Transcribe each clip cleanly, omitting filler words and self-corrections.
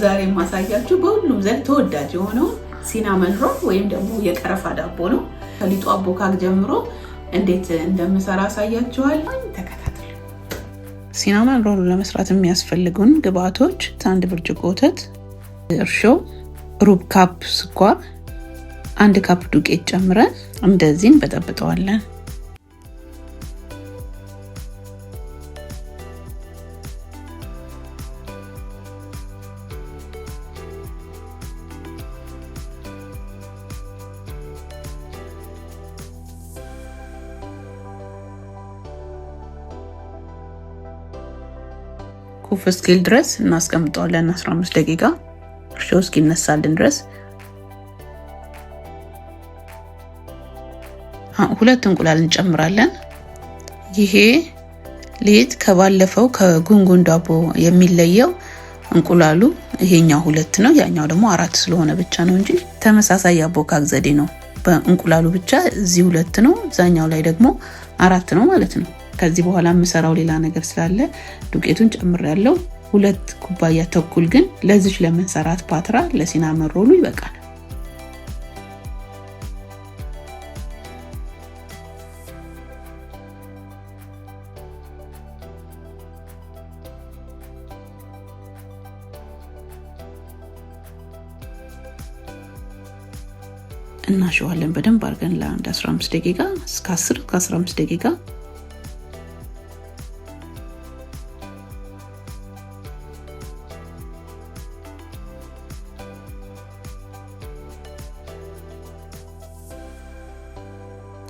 ዛሬ ማሳያችሁ በሁሉም ዘንድ ተወዳጅ የሆነው ሲናመን ሮል ወይም ደግሞ የቀረፋ ዳቦ ነው። ከሊጡ አቦካክ ጀምሮ እንዴት እንደምሰራ አሳያችኋለሁ። ተከታተሉ። ሲናመን ሮል ለመስራት የሚያስፈልጉን ግብአቶች 1 ብርጭቆ ወተት፣ እርሾ፣ ሩብ ካፕ ስኳር፣ 1 ካፕ ዱቄት ጨምረን እንደዚህ እንበጠብጠዋለን። ኩፍ እስኪል ድረስ እናስቀምጠዋለን 15 ደቂቃ እርሾ እስኪነሳልን ድረስ። ሁለት እንቁላል እንጨምራለን። ይሄ ሊጥ ከባለፈው ከጉንጉን ዳቦ የሚለየው እንቁላሉ ይሄኛው 2 ነው፣ ያኛው ደግሞ 4 ስለሆነ ብቻ ነው እንጂ ተመሳሳይ አቦካክ ዘዴ ነው። በእንቁላሉ ብቻ እዚህ 2 ነው፣ ዛኛው ላይ ደግሞ 4 ነው ማለት ነው። ከዚህ በኋላ የምሰራው ሌላ ነገር ስላለ ዱቄቱን ጨምሬያለሁ። 2 ኩባያ ተኩል ግን ለዚህ ለምንሰራት ፓትራ ለሲናመን ሮሉ ይበቃል። እናሸዋለን በደንብ አድርገን ለአንድ 15 ደቂቃ እስከ 10-15 ደቂቃ።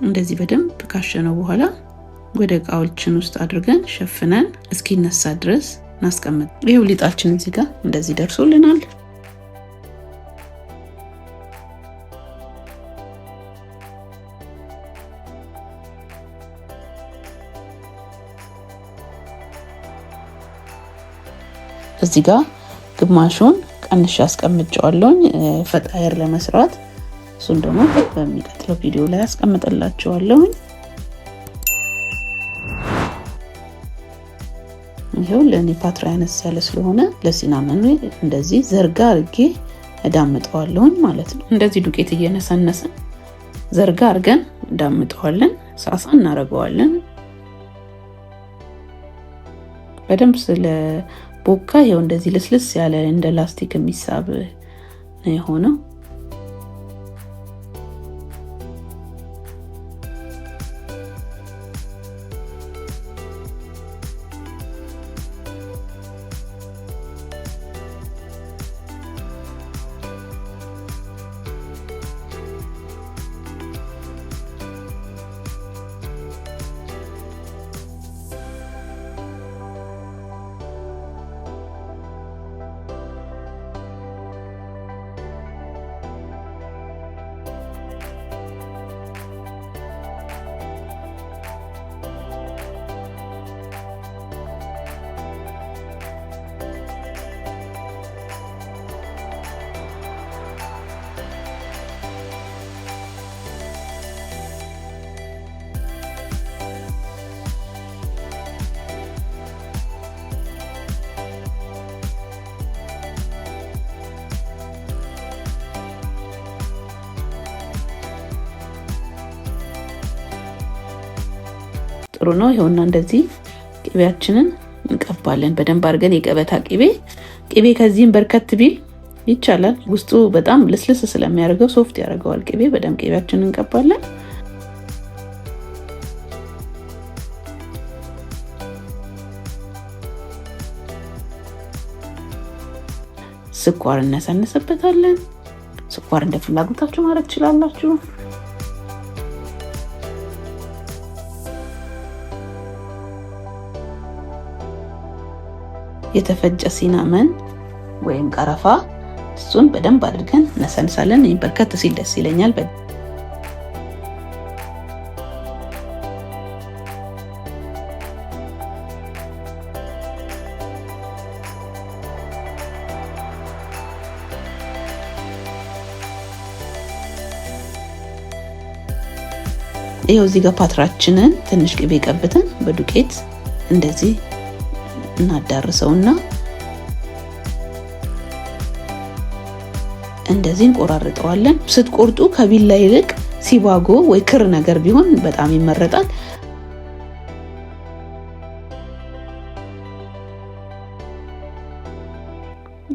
እንደዚህ በደንብ ካሸነው በኋላ ወደ እቃዎችን ውስጥ አድርገን ሸፍነን እስኪነሳ ድረስ እናስቀምጥ። ይሄው ሊጣችን እዚህ ጋር እንደዚህ ደርሶልናል። እዚህ ጋር ግማሹን ቀንሼ አስቀምጬዋለሁ ፈጣየር ለመስራት። እሱን ደግሞ በሚቀጥለው ቪዲዮ ላይ አስቀምጥላችኋለሁ። ይሄው ለኔ ፓትራ ያነስ ያለ ስለሆነ ለሲናመን እንደዚህ ዘርጋ አድርጌ እዳምጠዋለሁ ማለት ነው። እንደዚህ ዱቄት እየነሰነሰን ዘርጋ አድርገን እዳምጠዋለን፣ ሳሳ እናረጋዋለን። በደንብ ስለ ቦካ ይሄው እንደዚህ ልስልስ ያለ እንደ ላስቲክ የሚሳብ ነው የሆነው። ጥሩ ነው። ይሄውና እንደዚህ ቅቤያችንን እንቀባለን በደንብ አድርገን። የገበታ ቅቤ ከዚህም በርከት ቢል ይቻላል። ውስጡ በጣም ልስልስ ስለሚያደርገው ሶፍት ያደርገዋል ቅቤ። በደንብ ቅቤያችንን እንቀባለን። ስኳር እናሳንስበታለን። ስኳር እንደ ፍላጎታችሁ ማድረግ ትችላላችሁ። የተፈጨ ሲናመን ወይም ቀረፋ እሱን በደንብ አድርገን ነሰንሳለን። በርከት ሲል ደስ ይለኛል። ይሄው እዚህ ጋር ፓትራችንን ትንሽ ቅቤ ቀብተን በዱቄት እንደዚህ እናዳርሰውና እንደዚህ እንቆራርጠዋለን። ስትቆርጡ ከቢላ ይልቅ ሲባጎ ወይ ክር ነገር ቢሆን በጣም ይመረጣል።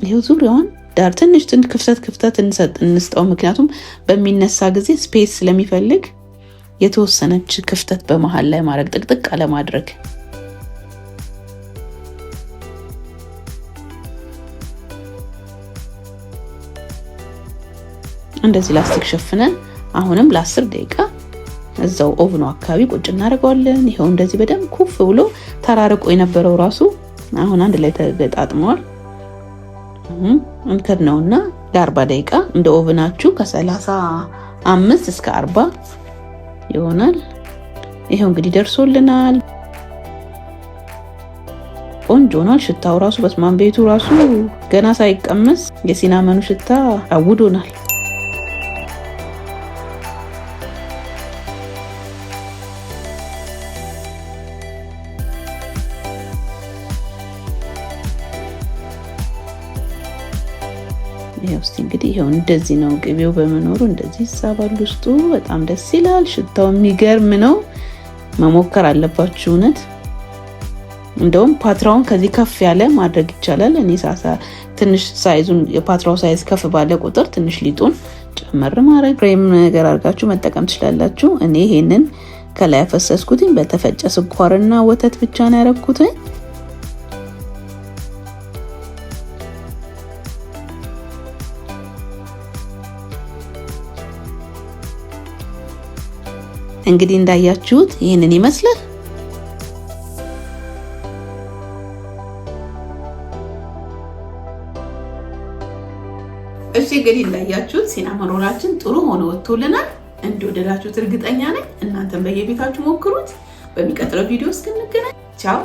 ይሄው ዙሪያውን ዳር ትንሽ ክፍተት እንስጠው፣ ምክንያቱም በሚነሳ ጊዜ ስፔስ ስለሚፈልግ የተወሰነች ክፍተት በመሃል ላይ ማድረግ፣ ጥቅጥቅ አለማድረግ። እንደዚህ ላስቲክ ሸፍነን አሁንም ለ10 ደቂቃ እዛው ኦቭኑ አካባቢ ቁጭ እናደርገዋለን። ይሄው እንደዚህ በደንብ ኩፍ ብሎ ተራርቆ የነበረው ራሱ አሁን አንድ ላይ ተገጣጥመዋል። እንከድነውና ለ40 ደቂቃ እንደ ኦቭናችሁ ከ35 እስከ 40 ይሆናል። ይሄው እንግዲህ ደርሶልናል። ቆንጆ ነው። ሽታው ራሱ በስማን ቤቱ ራሱ ገና ሳይቀመስ የሲናመኑ ሽታ አውዶናል። ይሄው እስቲ እንግዲህ ይሄው እንደዚህ ነው። ቅቤው በመኖሩ እንደዚህ ይሳባል ውስጡ። በጣም ደስ ይላል። ሽታው የሚገርም ነው። መሞከር አለባችሁ እውነት። እንደውም ፓትራውን ከዚህ ከፍ ያለ ማድረግ ይቻላል። እኔ ትንሽ ሳይዙን የፓትራው ሳይዝ ከፍ ባለ ቁጥር ትንሽ ሊጡን ጨመር ማድረግ ክሬም ነገር አድርጋችሁ መጠቀም ትችላላችሁ። እኔ ይሄንን ከላይ ያፈሰስኩትኝ በተፈጨ ስኳርና ወተት ብቻ ነው ያደረኩትኝ። እንግዲህ እንዳያችሁት ይሄንን ይመስላል። እሺ እንግዲህ እንዳያችሁት ሲናመን ሮላችን ጥሩ ሆኖ ወጥቶልናል። እንደወደዳችሁት እርግጠኛ ነኝ። እናንተም በየቤታችሁ ሞክሩት። በሚቀጥለው ቪዲዮ እስክንገናኝ ቻው።